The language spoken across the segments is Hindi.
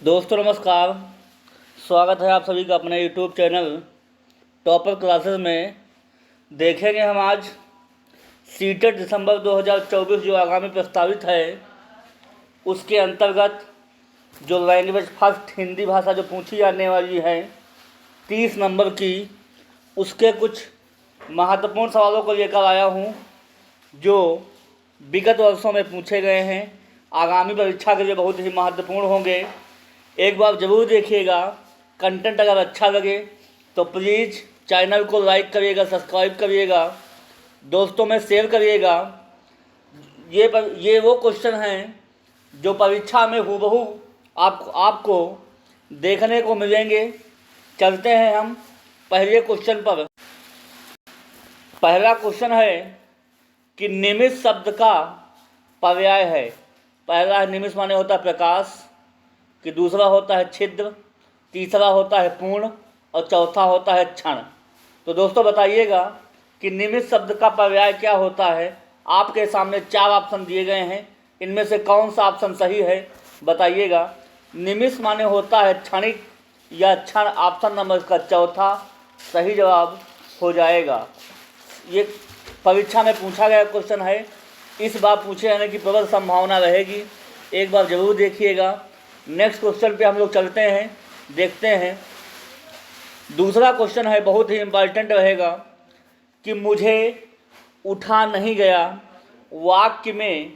दोस्तों नमस्कार। स्वागत है आप सभी का अपने यूट्यूब चैनल टॉपर क्लासेस में। देखेंगे हम आज सीटेट दिसंबर 2024 जो आगामी प्रस्तावित है उसके अंतर्गत जो लैंग्वेज फर्स्ट हिंदी भाषा जो पूछी जाने वाली है 30 नंबर की, उसके कुछ महत्वपूर्ण सवालों को लेकर आया हूँ जो विगत वर्षों में पूछे गए हैं, आगामी परीक्षा के लिए बहुत ही महत्वपूर्ण होंगे। एक बार ज़रूर देखिएगा। कंटेंट अगर अच्छा लगे तो प्लीज़ चैनल को लाइक करिएगा, सब्सक्राइब करिएगा, दोस्तों में शेयर करिएगा। ये वो क्वेश्चन हैं जो परीक्षा में हूबहू आपको देखने को मिलेंगे। चलते हैं हम पहले क्वेश्चन पर। पहला क्वेश्चन है कि निमिष शब्द का पर्याय है। पहला है निमिष माने होता है प्रकाश, कि दूसरा होता है छिद्र, तीसरा होता है पूर्ण और चौथा होता है क्षण। तो दोस्तों बताइएगा कि निमिष शब्द का पर्याय क्या होता है। आपके सामने 4 ऑप्शन दिए गए हैं, इनमें से कौन सा ऑप्शन सही है बताइएगा। निमिष माने होता है क्षणिक या क्षण। ऑप्शन नंबर इसका चौथा सही जवाब हो जाएगा। ये परीक्षा में पूछा गया क्वेश्चन है, इस बार पूछे जाने की प्रबल संभावना रहेगी। एक बार ज़रूर देखिएगा। नेक्स्ट क्वेश्चन पे हम लोग चलते हैं, देखते हैं। दूसरा क्वेश्चन है, बहुत ही इम्पॉर्टेंट रहेगा कि मुझे उठा नहीं गया वाक्य में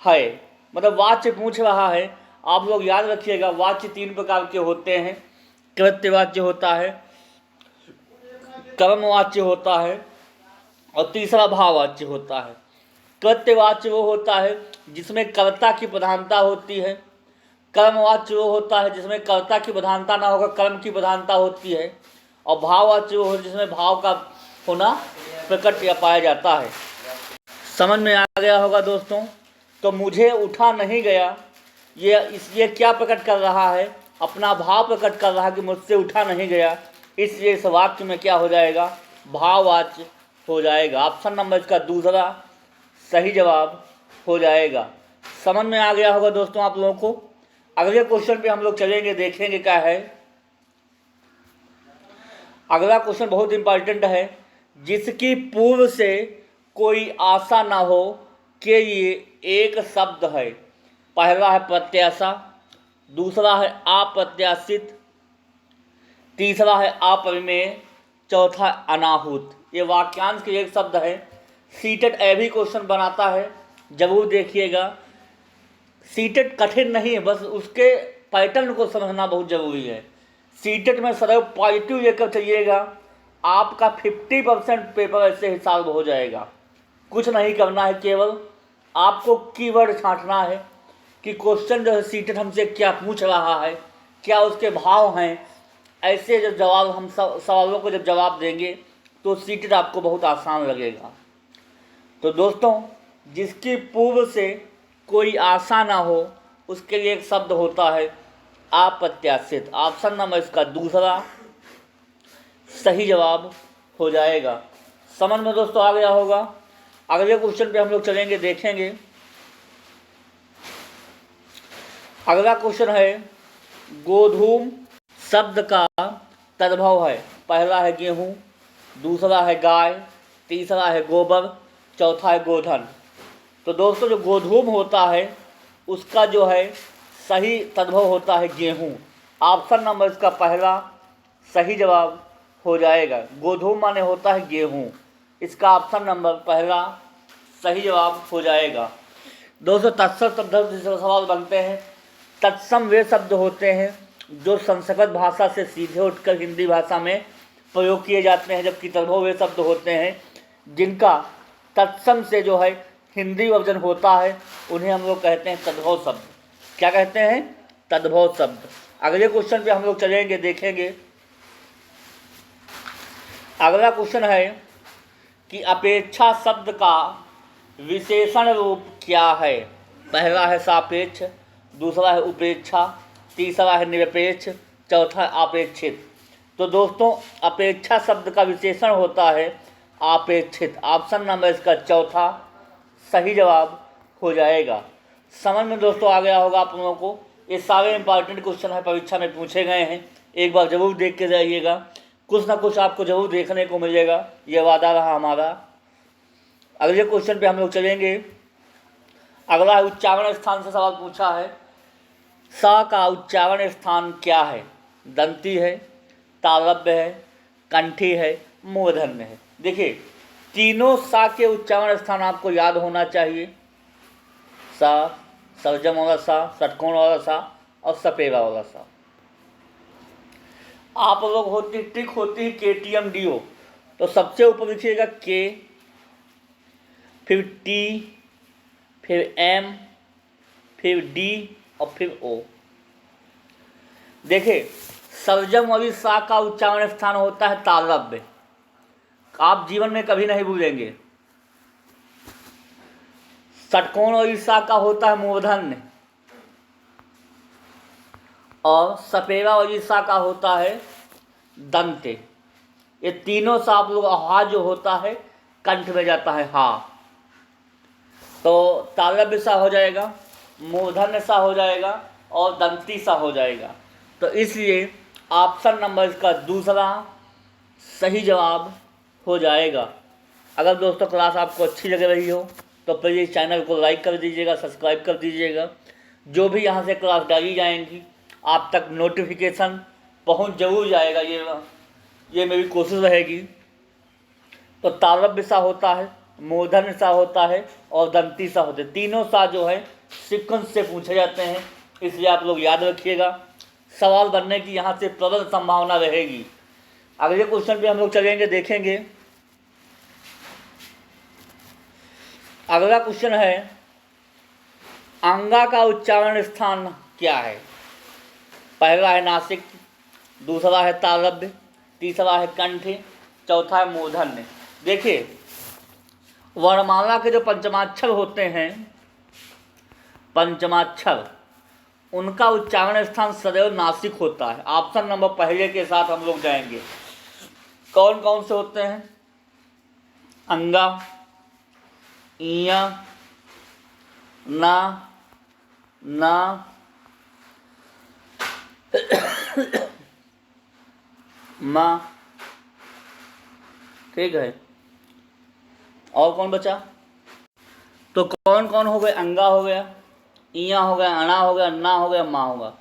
है। मतलब वाच्य पूछ रहा है। आप लोग याद रखिएगा, वाच्य 3 प्रकार के होते हैं। कृत्यवाच्य होता है, कर्मवाच्य होता है और तीसरा भाववाच्य होता है। कृत्यवाच्य वो होता है जिसमें कर्ता की प्रधानता होती है। कर्मवाच्य वो होता है जिसमें कर्ता की प्रधानता ना होकर कर्म की प्रधानता होती है। और भाववाच्य वो होता है जिसमें भाव का होना प्रकट या पाया जाता है। समझ में आ गया होगा दोस्तों। तो मुझे उठा नहीं गया, ये क्या प्रकट कर रहा है? अपना भाव प्रकट कर रहा है कि मुझसे उठा नहीं गया, इसलिए इस वाक्य में क्या हो जाएगा? भाववाच्य हो जाएगा। ऑप्शन नंबर इसका दूसरा सही जवाब हो जाएगा। समझ में आ गया होगा दोस्तों आप लोगों को। अगले क्वेश्चन पे हम लोग चलेंगे, देखेंगे क्या है। अगला क्वेश्चन बहुत इंपॉर्टेंट है। जिसकी पूर्व से कोई आशा ना हो कि ये एक शब्द है। पहला है प्रत्याशा, दूसरा है अप्रत्याशित, तीसरा है अपरिमेय, चौथा अनाहूत। ये वाक्यांश के एक शब्द है। सीटेट भी क्वेश्चन बनाता है, जरूर देखिएगा। सीटेट कठिन नहीं है, बस उसके पैटर्न को समझना बहुत ज़रूरी है। सीटेट में सदैव पॉजिटिव लेकर चलिएगा। आपका 50% पेपर ऐसे ही सॉल्व हो जाएगा। कुछ नहीं करना है, केवल आपको कीवर्ड छांटना है कि क्वेश्चन जो है सीटेट हमसे क्या पूछ रहा है, क्या उसके भाव हैं। ऐसे जब जवाब हम सवालों को जब जवाब देंगे तो सीटेट आपको बहुत आसान लगेगा। तो दोस्तों, जिसकी पूर्व से कोई आशा ना हो उसके लिए एक शब्द होता है अप्रत्याशित। ऑप्शन नंबर इसका दूसरा सही जवाब हो जाएगा। समझ में दोस्तों आ गया होगा। अगले क्वेश्चन पे हम लोग चलेंगे, देखेंगे। अगला क्वेश्चन है, गोधूम शब्द का तद्भव है। पहला है गेहूँ, दूसरा है गाय, तीसरा है गोबर, चौथा है गोधन। तो दोस्तों, जो गोधूम होता है उसका जो है सही तद्भव होता है गेहूँ। ऑप्शन नंबर इसका पहला सही जवाब हो जाएगा। गोधूम माने होता है गेहूँ, इसका ऑप्शन नंबर पहला सही जवाब हो जाएगा। दोस्तों, तत्सम शब्द से सवाल बनते हैं। तत्सम वे शब्द होते हैं जो संस्कृत भाषा से सीधे उठकर हिंदी भाषा में प्रयोग किए जाते हैं, जबकि तद्भव वे शब्द होते हैं जिनका तत्सम से जो है हिंदी वर्जन होता है, उन्हें हम लोग कहते हैं तद्भव शब्द। क्या कहते हैं? तद्भव शब्द। अगले क्वेश्चन पे हम लोग चलेंगे, देखेंगे। अगला क्वेश्चन है कि अपेक्षा शब्द का विशेषण रूप क्या है। पहला है सापेक्ष, दूसरा है उपेक्षा, तीसरा है निरपेक्ष, चौथा अपेक्षित। तो दोस्तों, अपेक्षा शब्द का विशेषण होता है अपेक्षित। ऑप्शन नंबर इसका चौथा सही जवाब हो जाएगा। समझ में दोस्तों आ गया होगा आप लोगों को। ये सारे इंपॉर्टेंट क्वेश्चन है, परीक्षा में पूछे गए हैं। एक बार जरूर देख के जाइएगा, कुछ ना कुछ आपको जरूर देखने को मिलेगा, ये वादा रहा हमारा। अगले क्वेश्चन पे हम लोग चलेंगे। अगला है उच्चारण स्थान से सवाल पूछा है। सा का उच्चारण स्थान क्या है? दंती है, तालव्य है, कंठी है, मूर्धन्य है। देखिए तीनों सा के उच्चारण स्थान आपको याद होना चाहिए। सा, सर्जम वाला सा, षटकोण वाला सा और सपेरा वाला सा। आप लोग होती ट्रिक होती है KTM DO, तो सबसे ऊपर लिखिएगा के, फिर टी, फिर एम, फिर डी और फिर ओ। देखिए सर्जम वाली सा का उच्चारण स्थान होता है तालव्य, आप जीवन में कभी नहीं भूलेंगे। षटकोण वाली सा का होता है मूर्धन्य और सपेरा वाली सा का होता है दंते। ये तीनों सा आप लोग हा जो होता है कंठ में जाता है हा, तो तालव्य सा हो जाएगा, मूर्धन्य सा हो जाएगा और दंती सा हो जाएगा। तो इसलिए ऑप्शन नंबर इसका दूसरा सही जवाब हो जाएगा। अगर दोस्तों क्लास आपको अच्छी लग रही हो तो प्लीज़ चैनल को लाइक कर दीजिएगा, सब्सक्राइब कर दीजिएगा। जो भी यहाँ से क्लास डाली जाएंगी आप तक नोटिफिकेशन पहुँच जरूर जाएगा, ये मेरी कोशिश रहेगी। तो तालव्य सा होता है, मूर्धन्य सा होता है और दंती सा होते हैं। तीनों सा जो है सीक्वेंस से पूछे जाते हैं, इसलिए आप लोग याद रखिएगा। सवाल बनने की यहाँ से प्रबल संभावना रहेगी। अगले क्वेश्चन पे हम लोग चलेंगे, देखेंगे। अगला क्वेश्चन है अंगा का उच्चारण स्थान क्या है? पहला है नासिक, दूसरा है तालव्य, तीसरा है कंठ, चौथा है मूर्धन्य। देखिए वर्णमाला के जो पंचमाक्षर होते हैं, पंचमाक्षर, उनका उच्चारण स्थान सदैव नासिक होता है। ऑप्शन नंबर पहले के साथ हम लोग जाएंगे। कौन कौन से होते हैं? अंगा, इया, ना, ना, मा, ठीक है। और कौन बचा? तो कौन कौन हो गए? अंगा हो गया, इया हो गया, अणा हो गया, ना हो गया, मा होगा।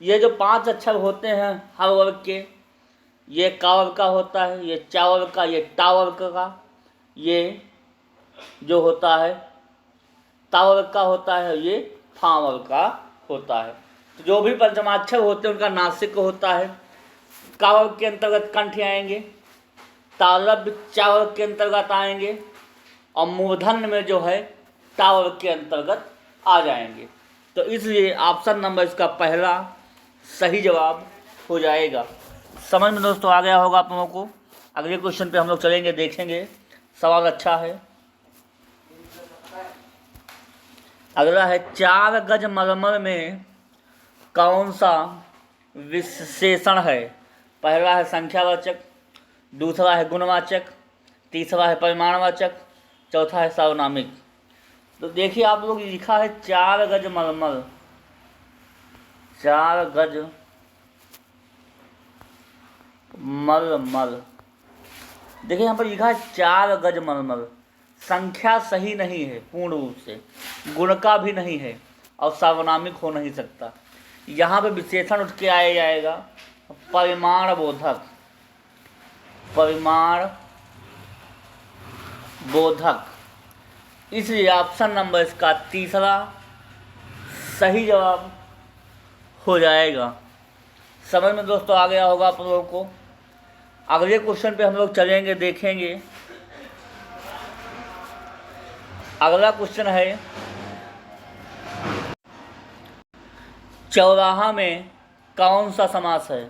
ये जो 5 अक्षर होते हैं हर वर्ग के, ये का वर्ग का होता है, ये चा वर्ग का, ये टा वर्ग का, ये जो होता है ता वर्ग का होता है, ये फा वर्ग का होता है। तो जो भी पंचमाक्षर होते हैं उनका नासिक होता है। का वर्ग के अंतर्गत कंठ आएंगे, तालव्य चा वर्ग के अंतर्गत आएंगे और मूर्धन्य में जो है टा वर्ग के अंतर्गत आ जाएंगे। तो इसलिए ऑप्शन नंबर इसका पहला सही जवाब हो जाएगा। समझ में दोस्तों आ गया होगा आप लोगों को। अगले क्वेश्चन पे हम लोग चलेंगे, देखेंगे। सवाल अच्छा है। अगला है 4 गज मलमल में कौन सा विशेषण है? पहला है संख्यावाचक, दूसरा है गुणवाचक, तीसरा है परिमाणवाचक, चौथा है सार्वनामिक। तो देखिए आप लोग लिखा है 4 गज मलमल, 4 गज मलमल। देखिए यहाँ पर लिखा है 4 गज मलमल। संख्या सही नहीं है पूर्ण रूप से, गुण का भी नहीं है और सार्वनामिक हो नहीं सकता। यहाँ पे विशेषण उठ के आया जाएगा परिमाण बोधक, परिमाण बोधक। इसलिए ऑप्शन नंबर इसका तीसरा सही जवाब हो जाएगा। समझ में दोस्तों आ गया होगा आप लोगों को। अगले क्वेश्चन पे हम लोग चलेंगे, देखेंगे। अगला क्वेश्चन है चौराहा में कौन सा समास है?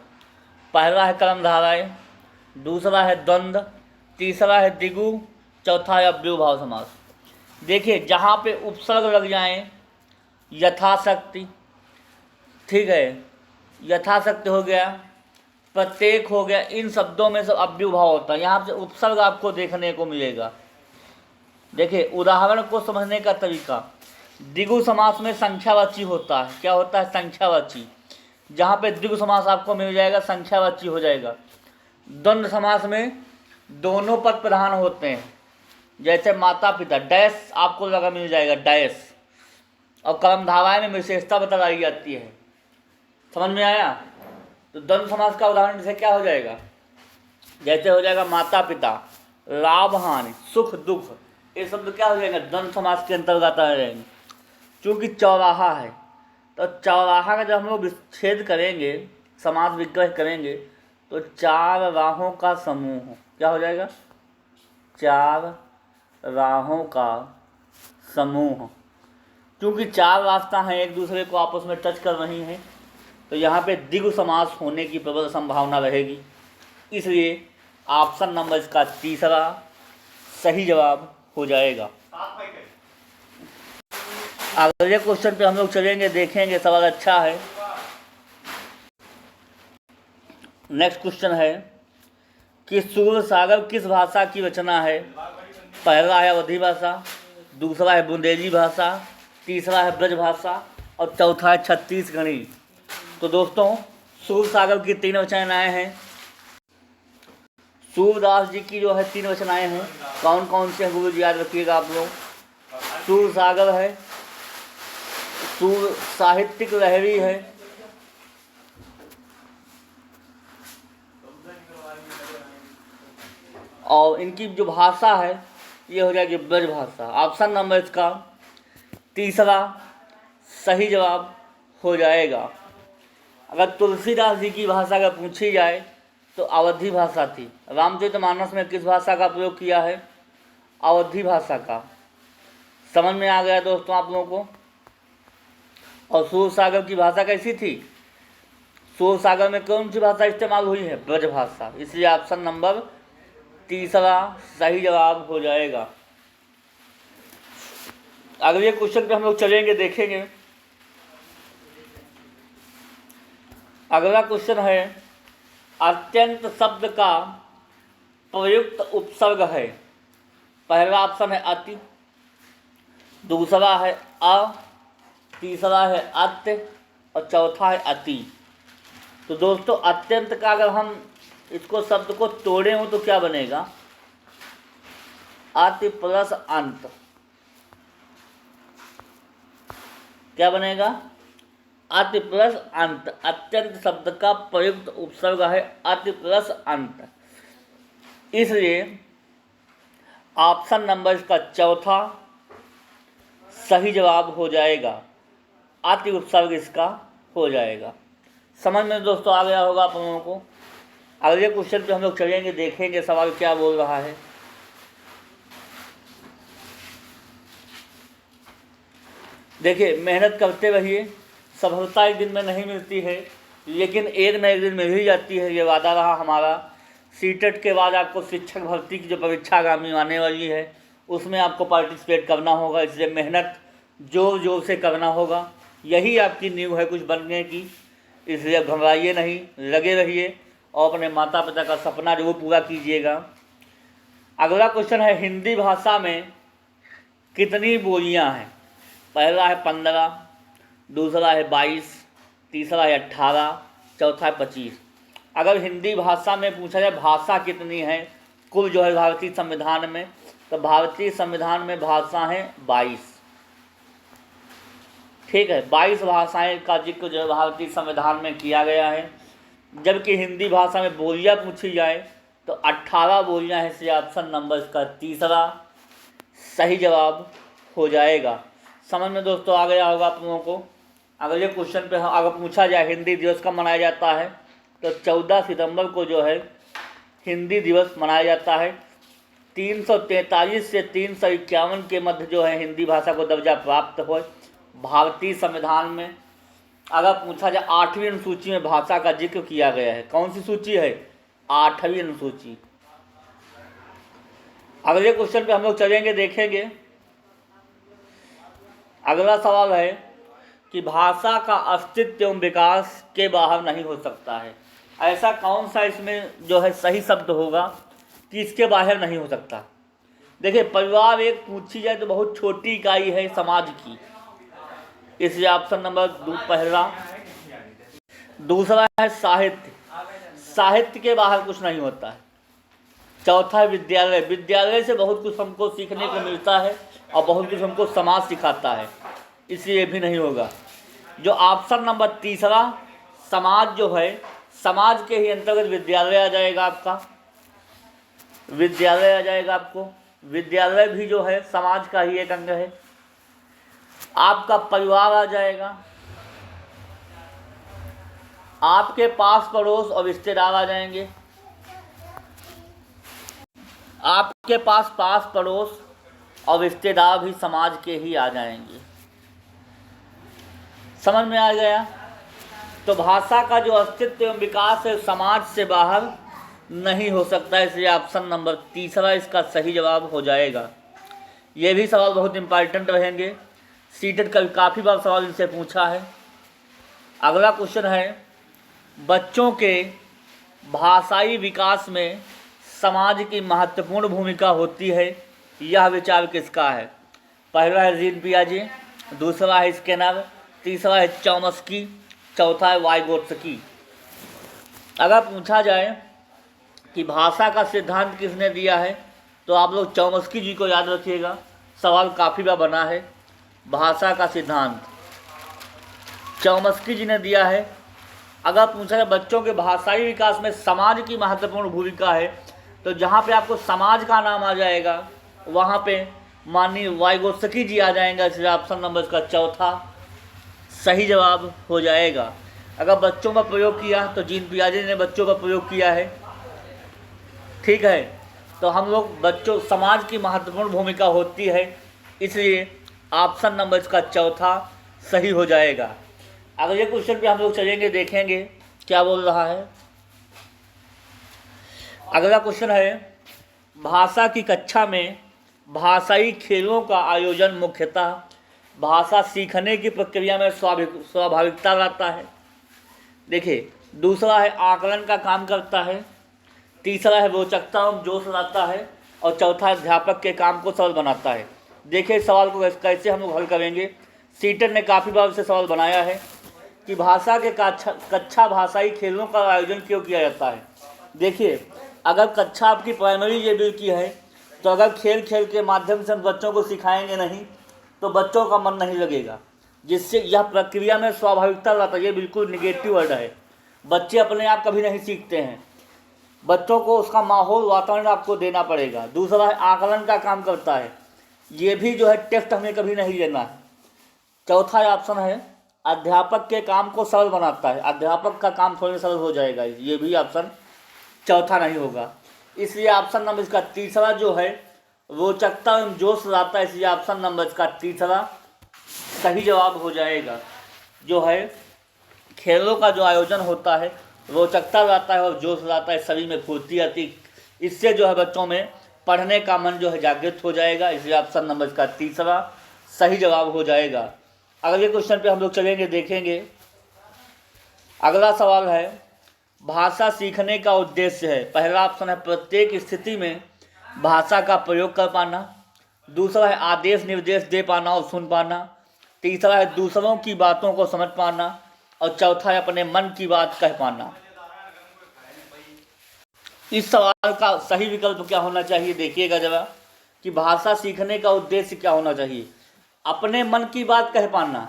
पहला है कर्मधारय, दूसरा है द्वंद्व, तीसरा है द्विगु, चौथा है अव्ययभाव समास। देखिए जहाँ पे उपसर्ग लग जाएं, यथाशक्ति, ठीक है, यथाशक्ति हो गया, प्रत्येक हो गया, इन शब्दों में सब अव्ययभाव होता है। यहाँ से उपसर्ग आपको देखने को मिलेगा। देखिए उदाहरण को समझने का तरीका, द्विगु समास में संख्यावाची होता है। क्या होता है? संख्यावाची। जहाँ पे द्विगु समास आपको मिल जाएगा संख्यावाची हो जाएगा। द्वंद्व समास में दोनों पद प्रधान होते हैं, जैसे माता पिता, डैश आपको लगा मिल जाएगा, डैश। और कर्मधारय में विशेषता बताई जाती है। समझ में आया? तो द्वंद्व समास का उदाहरण जैसे क्या हो जाएगा? जैसे हो जाएगा माता पिता, लाभ हानि, सुख दुख, ये शब्द क्या हो जाएंगे? द्वंद्व समास के अंतर्गत आ जाएंगे। चूँकि चौराहा है, तो चौराहा का जब हम लोग विच्छेद करेंगे, समास विग्रह करेंगे, तो चार राहों का समूह क्या हो जाएगा? चार राहों का समूह। क्योंकि चार रास्ता हैं एक दूसरे को आपस में टच कर रही हैं, तो यहाँ पे द्विगु समास होने की प्रबल संभावना रहेगी। इसलिए ऑप्शन नंबर इसका तीसरा सही जवाब हो जाएगा। अगले क्वेश्चन पे हम लोग चलेंगे, देखेंगे, सवाल अच्छा है। नेक्स्ट क्वेश्चन है कि सूरसागर किस भाषा की रचना है? पहला है अवधी भाषा, दूसरा है बुंदेली भाषा, तीसरा है ब्रज भाषा और चौथा है छत्तीसगढ़ी। तो दोस्तों सूरसागर की तीन रचनाएँ हैं। सूरदास जी की जो है तीन रचनाएँ हैं। कौन कौन से हैं गुरु जी याद रखिएगा आप लोग। सूरसागर है, सूर साहित्यिक लहरी है, और इनकी जो भाषा है ये हो जाएगी ब्रज भाषा। ऑप्शन नंबर इसका तीसरा सही जवाब हो जाएगा। अगर तुलसीदास जी की भाषा अगर पूछी जाए तो अवधी भाषा थी। रामचरितमानस में किस भाषा का प्रयोग किया है? अवधी भाषा का। समझ में आ गया दोस्तों आप लोगों को? और सूरसागर की भाषा कैसी थी? सूरसागर में कौन सी भाषा इस्तेमाल हुई है? ब्रज भाषा। इसलिए ऑप्शन नंबर तीसरा सही जवाब हो जाएगा। अगले क्वेश्चन पे हम लोग चलेंगे, देखेंगे। अगला क्वेश्चन है अत्यंत शब्द का प्रयुक्त उपसर्ग है। पहला ऑप्शन है अति, दूसरा है अ, तीसरा है अत्य और चौथा है अति। तो दोस्तों अत्यंत का अगर हम इसको शब्द को तोड़े हो तो क्या बनेगा? अति प्लस अंत। क्या बनेगा? अति प्लस अंत। अत्यंत शब्द का प्रयुक्त उपसर्ग है अति प्लस अंत। इसलिए ऑप्शन नंबर इसका चौथा सही जवाब हो जाएगा। अति उपसर्ग इसका हो जाएगा। समझ में दोस्तों आ गया होगा आप लोगों को? अगले क्वेश्चन पे हम लोग चलेंगे, देखेंगे सवाल क्या बोल रहा है। देखिए मेहनत करते रहिए, सफलता एक दिन में नहीं मिलती है, लेकिन एक न एक दिन मिल ही जाती है। ये वादा रहा हमारा। सीटेट के बाद आपको शिक्षक भर्ती की जो परीक्षा आगामी आने वाली है उसमें आपको पार्टिसिपेट करना होगा। इसलिए मेहनत जोर जोर से करना होगा। यही आपकी नींव है कुछ बनने की। इसलिए घबराइए नहीं, लगे रहिए और अपने माता पिता का सपना जो वो पूरा कीजिएगा। अगला क्वेश्चन है हिंदी भाषा में कितनी बोलियां हैं? पहला है 15, दूसरा है 22, तीसरा है 18, चौथा है 25। अगर हिंदी भाषा में पूछा जाए भाषा कितनी है कुल जो है भारतीय संविधान में, तो भारतीय संविधान में भाषा है 22। ठीक है, 22 भाषाएं का जिक्र जो है भारतीय संविधान में किया गया है। जबकि हिंदी भाषा में बोलियां पूछी जाए तो 18 बोलियां हैं। इसलिए ऑप्शन नंबर इसका तीसरा सही जवाब हो जाएगा। समझ में दोस्तों आ गया होगा आप लोगों को? अगले क्वेश्चन पे अगर पूछा जाए हिंदी दिवस कब मनाया जाता है, तो 14 सितंबर को जो है हिंदी दिवस मनाया जाता है। 343 से 351 के मध्य जो है हिंदी भाषा को दर्जा प्राप्त हो। भारतीय संविधान में अगर पूछा जाए 8वीं अनुसूची में भाषा का जिक्र किया गया है। कौन सी सूची है? 8वीं अनुसूची। अगले क्वेश्चन पे हम लोग चलेंगे, देखेंगे। अगला सवाल है कि भाषा का अस्तित्व एवं विकास के बाहर नहीं हो सकता है। ऐसा कौन सा इसमें जो है सही शब्द होगा कि इसके बाहर नहीं हो सकता? देखिए परिवार एक पूछी जाए तो बहुत छोटी इकाई है समाज की, इसलिए ऑप्शन नंबर पहला। दूसरा है साहित्य, साहित्य के बाहर कुछ नहीं होता है। चौथा है विद्यालय, विद्यालय से बहुत कुछ हमको सीखने को मिलता है और बहुत कुछ हमको समाज सिखाता है, इसलिए भी नहीं होगा। जो ऑप्शन नंबर तीसरा समाज जो है, समाज के ही अंतर्गत विद्यालय आ जाएगा आपका, विद्यालय आ जाएगा आपको। विद्यालय भी जो है समाज का ही एक अंग है। आपका परिवार आ जाएगा, आपके पास पड़ोस और रिश्तेदार आ जाएंगे, आपके पास पड़ोस और रिश्तेदार भी समाज के ही आ जाएंगे। समझ में आ गया? तो भाषा का जो अस्तित्व एवं विकास है समाज से बाहर नहीं हो सकता, इसलिए ऑप्शन नंबर तीसरा इसका सही जवाब हो जाएगा। ये भी सवाल बहुत इंपॉर्टेंट रहेंगे, सीटेट का काफ़ी बार सवाल इनसे पूछा है। अगला क्वेश्चन है, बच्चों के भाषाई विकास में समाज की महत्वपूर्ण भूमिका होती है, यह विचार किसका है? पहला है जीन पियाजे, दूसरा है स्किनर, तीसरा है चॉम्स्की, चौथा है वाइगोत्स्की। अगर पूछा जाए कि भाषा का सिद्धांत किसने दिया है तो आप लोग चॉम्स्की जी को याद रखिएगा, सवाल काफ़ी बार बना है। भाषा का सिद्धांत चॉम्स्की जी ने दिया है। अगर पूछा जाए बच्चों के भाषाई विकास में समाज की महत्वपूर्ण भूमिका है तो जहाँ पे आपको समाज का नाम आ जाएगा वहाँ पे माननीय वाइगोत्स्की जी आ जाएंगे, इसलिए ऑप्शन नंबर इसका चौथा सही जवाब हो जाएगा। अगर बच्चों का प्रयोग किया तो जीन पियाजे ने बच्चों का प्रयोग किया है, ठीक है। तो हम लोग बच्चों समाज की महत्वपूर्ण भूमिका होती है, इसलिए ऑप्शन नंबर इसका चौथा सही हो जाएगा। अगले क्वेश्चन पे हम लोग चलेंगे, देखेंगे क्या बोल रहा है। अगला क्वेश्चन है, भाषा की कक्षा में भाषाई खेलों का आयोजन मुख्यतः भाषा सीखने की प्रक्रिया में स्वाभाविकता लाता है। देखिए, दूसरा है आकलन का काम करता है, तीसरा है रोचकता एवं जोश लाता है और चौथा अध्यापक के काम को सरल बनाता है। देखिए सवाल को कैसे हम लोग हल करेंगे। सीटेट ने काफ़ी बार से सवाल बनाया है कि भाषा के कक्षा भाषाई खेलों का आयोजन क्यों किया जाता है। देखिए, अगर कक्षा आपकी प्राइमरी लेवल की है तो अगर खेल खेल के माध्यम से हम बच्चों को सिखाएंगे नहीं तो बच्चों का मन नहीं लगेगा, जिससे यह प्रक्रिया में स्वाभाविकता लाता है। ये बिल्कुल निगेटिव वर्ड है। बच्चे अपने आप कभी नहीं सीखते हैं, बच्चों को उसका माहौल वातावरण आपको देना पड़ेगा। दूसरा है आकलन का काम करता है, ये भी जो है टेस्ट हमें कभी नहीं लेना है। चौथा ऑप्शन है अध्यापक के काम को सरल बनाता है, अध्यापक का काम थोड़ा सरल हो जाएगा, ये भी ऑप्शन चौथा नहीं होगा। इसलिए ऑप्शन नंबर इसका तीसरा जो है रोचकता एवं जोश लाता है, इसलिए ऑप्शन नंबर इसका तीसरा सही जवाब हो जाएगा। जो है खेलों का जो आयोजन होता है रोचकता लाता है और जोश लाता है, सभी में फुर्ती आती, इससे जो है बच्चों में पढ़ने का मन जो है जागृत हो जाएगा, इसलिए ऑप्शन नंबर इसका तीसरा सही जवाब हो जाएगा। अगले क्वेश्चन पे हम लोग चलेंगे, देखेंगे। अगला सवाल है, भाषा सीखने का उद्देश्य है। पहला ऑप्शन है प्रत्येक स्थिति में भाषा का प्रयोग कर पाना, दूसरा है आदेश निर्देश दे पाना और सुन पाना, तीसरा है दूसरों की बातों को समझ पाना और चौथा है अपने मन की बात कह पाना। इस सवाल का सही विकल्प क्या होना चाहिए, देखिएगा जरा कि भाषा सीखने का उद्देश्य क्या होना चाहिए। अपने मन की बात कह पाना।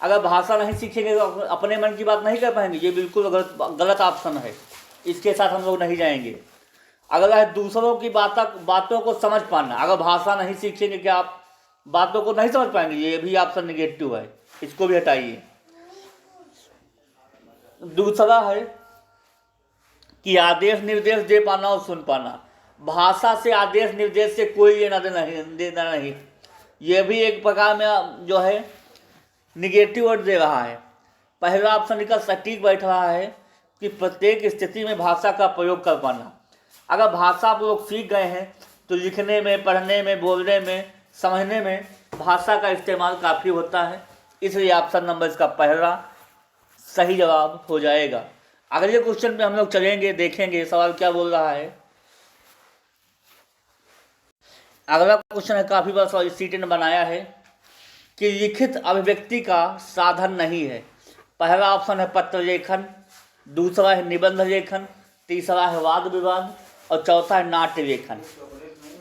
अगर भाषा नहीं सीखेंगे तो अपने मन की बात नहीं कह पाएंगे, ये बिल्कुल गलत ऑप्शन है, इसके साथ हम लोग नहीं जाएंगे। अगला है दूसरों की बातों को समझ पाना। अगर भाषा नहीं सीखेंगे क्या आप बातों को नहीं समझ पाएंगे, ये भी ऑप्शन निगेटिव है, इसको भी हटाइए। दूसरा है कि आदेश निर्देश दे पाना और सुन पाना। भाषा से आदेश निर्देश से कोई लेना देना नहीं, ये भी एक प्रकार में जो है निगेटिव वर्ड दे रहा है। पहला ऑप्शन का सटीक बैठ रहा है कि प्रत्येक स्थिति में भाषा का प्रयोग कर पाना। अगर भाषा आप लोग सीख गए हैं तो लिखने में, पढ़ने में, बोलने में, समझने में भाषा का इस्तेमाल काफ़ी होता है, इसलिए ऑप्शन नंबर इसका पहला सही जवाब हो जाएगा। अगले क्वेश्चन पे हम लोग चलेंगे, देखेंगे सवाल क्या बोल रहा है। अगला क्वेश्चन है, काफ़ी बार सवाल सीटेट ने बनाया है कि लिखित अभिव्यक्ति का साधन नहीं है। पहला ऑप्शन है पत्र लेखन, दूसरा है निबंध लेखन, तीसरा है वाद विवाद और चौथा है नाट्य लेखन।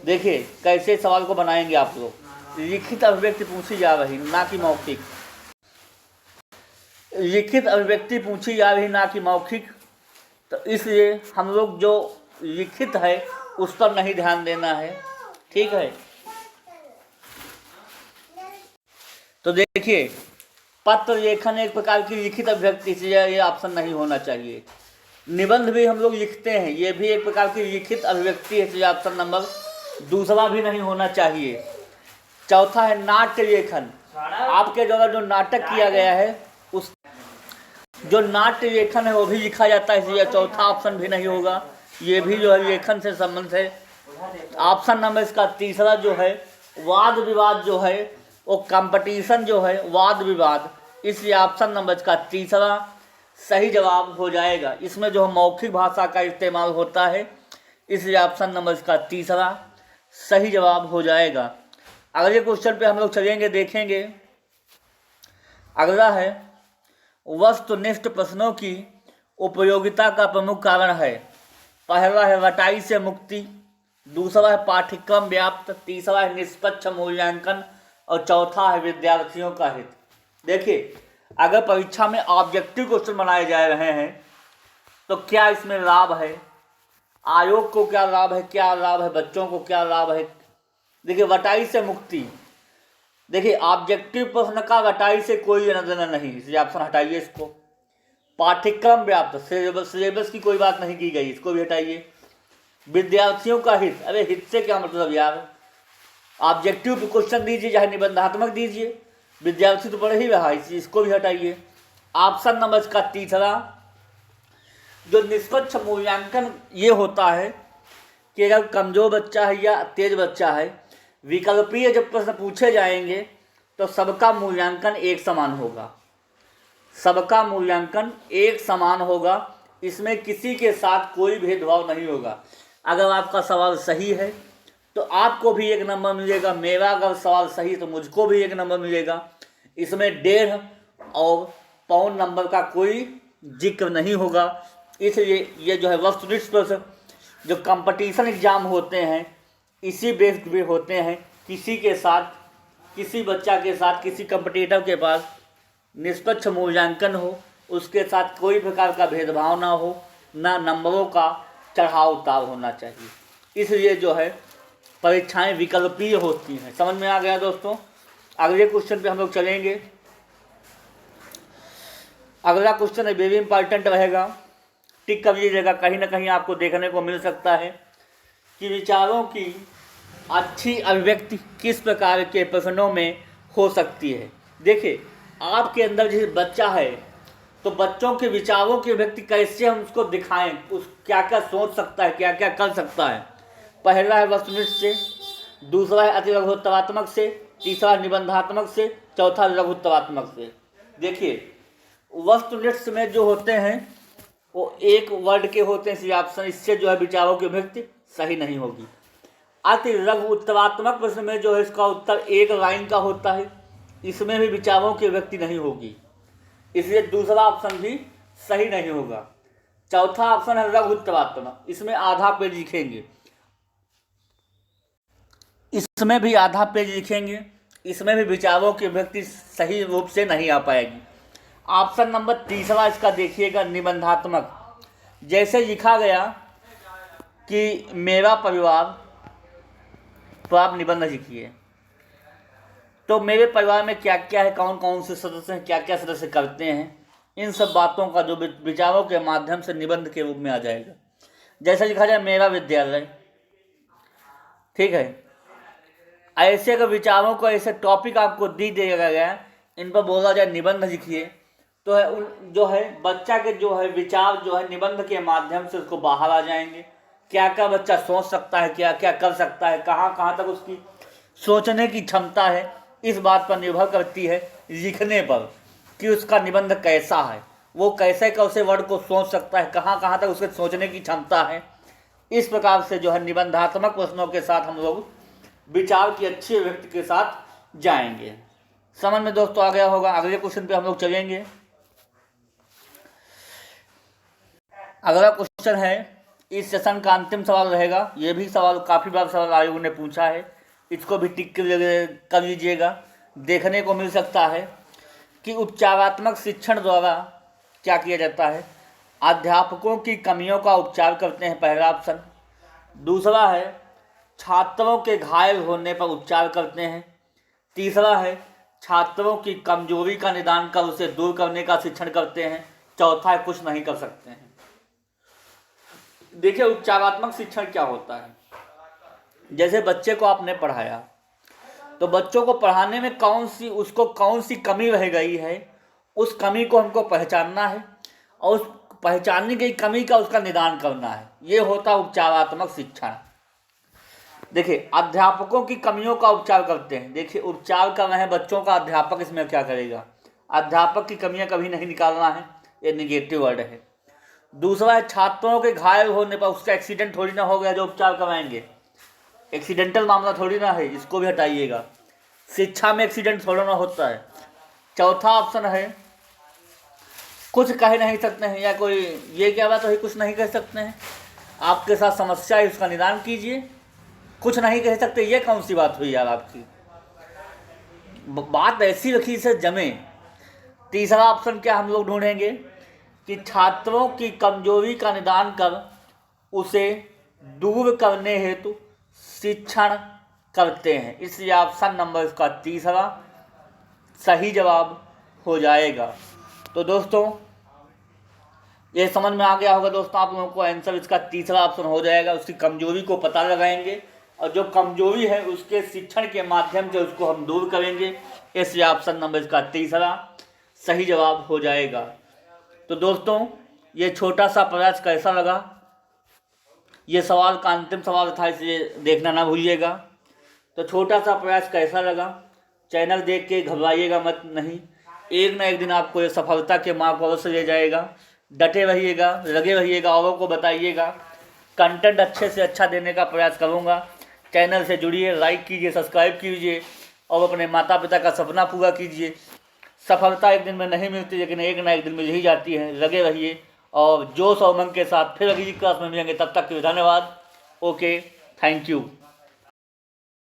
देखिए कैसे सवाल को बनाएंगे आप लोग। लिखित अभिव्यक्ति पूछी जा रही ना कि मौखिक, लिखित अभिव्यक्ति पूछी जा रही ना कि मौखिक, तो इसलिए हम लोग जो लिखित है उस पर नहीं ध्यान देना है, ठीक है। तो देखिए पत्र लेखन एक प्रकार की लिखित अभिव्यक्ति से ये ऑप्शन नहीं होना चाहिए। निबंध भी हम लोग लिखते हैं, ये भी एक प्रकार की लिखित अभिव्यक्ति है, इसलिए ऑप्शन नंबर दूसरा भी नहीं होना चाहिए। चौथा है नाट्य लेखन। आपके द्वारा जो नाटक किया गया है उस जो नाट्य लेखन है वो भी लिखा जाता है, इसलिए चौथा ऑप्शन भी नहीं होगा। ये भी जो है लेखन से संबंध है। ऑप्शन नंबर इसका तीसरा जो है वाद विवाद जो है वो कंपटीशन जो है वाद विवाद, इसलिए ऑप्शन नंबर इसका तीसरा सही जवाब हो जाएगा। इसमें जो मौखिक भाषा का इस्तेमाल होता है, इसलिए ऑप्शन नंबर इसका तीसरा सही जवाब हो जाएगा। अगले क्वेश्चन पे हम लोग चलेंगे, देखेंगे। अगला है वस्तुनिष्ठ प्रश्नों की उपयोगिता का प्रमुख कारण है। पहला है रटाई से मुक्ति, दूसरा है पाठ्यक्रम व्याप्त, तीसरा है निष्पक्ष मूल्यांकन और चौथा है विद्यार्थियों का हित। देखिए अगर परीक्षा में ऑब्जेक्टिव क्वेश्चन बनाए जा रहे हैं तो क्या इसमें लाभ है, आयोग को क्या लाभ है, क्या लाभ है बच्चों को, क्या लाभ है। देखिए रटाई से मुक्ति, देखिए ऑब्जेक्टिव प्रश्न का रटाई से कोई लेना देना नहीं, इसलिए ऑप्शन हटाइए इसको। पाठ्यक्रम व्याप्त, सिलेबस की कोई बात नहीं की गई, इसको भी हटाइए। विद्यार्थियों का हित, अरे हित से क्या मतलब यार, ऑब्जेक्टिव क्वेश्चन दीजिए चाहे निबंधात्मक दीजिए, विद्यार्थी तो पढ़ ही रहा है, इसको भी हटाइए। ऑप्शन नंबर इसका तीसरा जो निष्पक्ष मूल्यांकन ये होता है कि अगर कमजोर बच्चा है या तेज बच्चा है, विकल्पीय जब प्रश्न पूछे जाएंगे तो सबका मूल्यांकन एक समान होगा, सबका मूल्यांकन एक समान होगा, इसमें किसी के साथ कोई भेदभाव नहीं होगा। अगर आपका सवाल सही है तो आपको भी 1 नंबर मिलेगा, मेरा अगर सवाल सही तो मुझको भी 1 नंबर मिलेगा। इसमें 1.5 और पौन नंबर का कोई जिक्र नहीं होगा। इसलिए ये जो है वस्तुनिष्ठ प्रश्न जो कंपटीशन एग्जाम होते हैं इसी बेस्ड पे होते हैं, किसी के साथ, किसी बच्चा के साथ, किसी कंपटीटर के पास निष्पक्ष मूल्यांकन हो, उसके साथ कोई प्रकार का भेदभाव ना हो, ना नंबरों का चढ़ाव उतार होना चाहिए। इसलिए जो है परीक्षाएं विकल्पीय होती हैं। समझ में आ गया दोस्तों। अगले क्वेश्चन पे हम लोग चलेंगे। अगला क्वेश्चन है वेरी इंपॉर्टेंट रहेगा, टिक कर लीजिएगा, कहीं ना कहीं आपको देखने को मिल सकता है कि विचारों की अच्छी अभिव्यक्ति किस प्रकार के प्रश्नों में हो सकती है। देखिए आपके अंदर जैसे बच्चा है तो बच्चों के विचारों की अभिव्यक्ति कैसे हम उसको दिखाएं, उस क्या क्या सोच सकता है, क्या क्या कर सकता है। पहला है वस्तुनिष्ठ से, दूसरा है अति लघुत्तरात्मक से, तीसरा निबंधात्मक से, चौथा लघुत्तरात्मक से। देखिए वस्तुनिष्ठ में जो होते हैं वो एक वर्ड के होते हैं, इसलिए ऑप्शन इससे जो है विचारों की अभिव्यक्ति सही नहीं होगी। अति लघु उत्तरात्मक प्रश्न में जो है इसका उत्तर एक लाइन का होता है, इसमें भी विचारों की अभिव्यक्ति नहीं होगी, इसलिए दूसरा ऑप्शन भी सही नहीं होगा। चौथा ऑप्शन है लघु उत्तरात्मक, इसमें आधा पेज लिखेंगे, इसमें भी आधा पेज लिखेंगे, इसमें भी विचारों की अभिव्यक्ति सही रूप से नहीं आ पाएगी। ऑप्शन नंबर तीसरा इसका देखिएगा निबंधात्मक, जैसे लिखा गया कि मेरा परिवार, तो आप निबंध लिखिए, तो मेरे परिवार में क्या क्या है, कौन कौन से सदस्य हैं, क्या क्या सदस्य करते हैं, इन सब बातों का जो विचारों के माध्यम से निबंध के रूप में आ जाएगा। जैसे लिखा जाए मेरा विद्यालय, ठीक है, ऐसे अगर विचारों को ऐसे टॉपिक आपको दी दिया गया, इन पर बोला जाए निबंध लिखिए, तो है उन जो है बच्चा के जो है विचार जो है निबंध के माध्यम से उसको बाहर आ जाएंगे। क्या क्या बच्चा सोच सकता है, क्या क्या कर सकता है, कहाँ कहाँ तक उसकी सोचने की क्षमता है, इस बात पर निर्भर करती है लिखने पर कि उसका निबंध कैसा है, वो कैसे कैसे वर्ड को सोच सकता है, कहाँ कहाँ तक उसके सोचने की क्षमता है। इस प्रकार से जो है निबंधात्मक प्रश्नों के साथ हम लोग विचार की अच्छी अभिव्यक्ति के साथ जाएंगे। समझ में दोस्तों आ गया होगा। अगले क्वेश्चन पे हम लोग चलेंगे। अगला क्वेश्चन है, इस सेशन का अंतिम सवाल रहेगा। ये भी सवाल काफ़ी बार सवाल आयोग ने पूछा है, इसको भी टिक कर लीजिएगा। देखने को मिल सकता है कि उपचारात्मक शिक्षण द्वारा क्या किया जाता है। अध्यापकों की कमियों का उपचार करते हैं, पहला ऑप्शन। दूसरा है छात्रों के घायल होने पर उपचार करते हैं। तीसरा है छात्रों की कमजोरी का निदान कर उसे दूर करने का शिक्षण करते हैं। चौथा है कुछ नहीं कर सकते हैं। देखिए, उपचारात्मक शिक्षण क्या होता है। जैसे बच्चे को आपने पढ़ाया, तो बच्चों को पढ़ाने में उसको कौन सी कमी रह गई है, उस कमी को हमको पहचानना है और उस पहचानी गई कमी का उसका निदान करना है। ये होता है उपचारात्मक शिक्षण। देखिए, अध्यापकों की कमियों का उपचार करते हैं। देखिए, उपचार कर रहे हैं बच्चों का, अध्यापक इसमें क्या करेगा। अध्यापक की कमियां कभी नहीं निकालना है, ये निगेटिव वर्ड है। दूसरा है छात्रों के घायल होने पर, उसका एक्सीडेंट थोड़ी ना हो गया जो उपचार करवाएंगे, एक्सीडेंटल मामला थोड़ी ना है, इसको भी हटाइएगा। शिक्षा में एक्सीडेंट थोड़ा ना होता है। चौथा ऑप्शन है कुछ कह नहीं सकते हैं, या कोई ये क्या बात है, कुछ नहीं कह सकते हैं। आपके साथ समस्या है, उसका निदान कीजिए। कुछ नहीं कह सकते, ये कौन सी बात हुई यार आपकी, बात ऐसी रखी से जमे। तीसरा ऑप्शन क्या हम लोग ढूंढेंगे कि छात्रों की कमजोरी का निदान कर उसे दूर करने हेतु शिक्षण करते हैं। इसलिए ऑप्शन नंबर इसका तीसरा सही जवाब हो जाएगा। तो दोस्तों, ये समझ में आ गया होगा दोस्तों आप लोगों को, आंसर इसका तीसरा ऑप्शन हो जाएगा। उसकी कमजोरी को पता लगाएंगे और जो कमजोरी है उसके शिक्षण के माध्यम से उसको हम दूर करेंगे। इसलिए ऑप्शन नंबर इसका तीसरा सही जवाब हो जाएगा। तो दोस्तों, ये छोटा सा प्रयास कैसा लगा, ये सवाल का अंतिम सवाल था, इसलिए देखना ना भूलिएगा। तो छोटा सा प्रयास कैसा लगा, चैनल देख के घबराइएगा मत नहीं, एक ना एक दिन आपको ये सफलता के मार्ग अवश्य ले जाएगा। डटे रहिएगा, लगे रहिएगा, औरों को बताइएगा। कंटेंट अच्छे से अच्छा देने का प्रयास करूँगा। चैनल से जुड़िए, लाइक कीजिए, सब्सक्राइब कीजिए और अपने माता पिता का सपना पूरा कीजिए। सफलता एक दिन में नहीं मिलती, लेकिन एक ना एक दिन मिल ही जाती है। लगे रहिए और जोश और उमंग के साथ फिर अगली क्लास में मिलेंगे। तब तक के लिए धन्यवाद। Okay, thank you.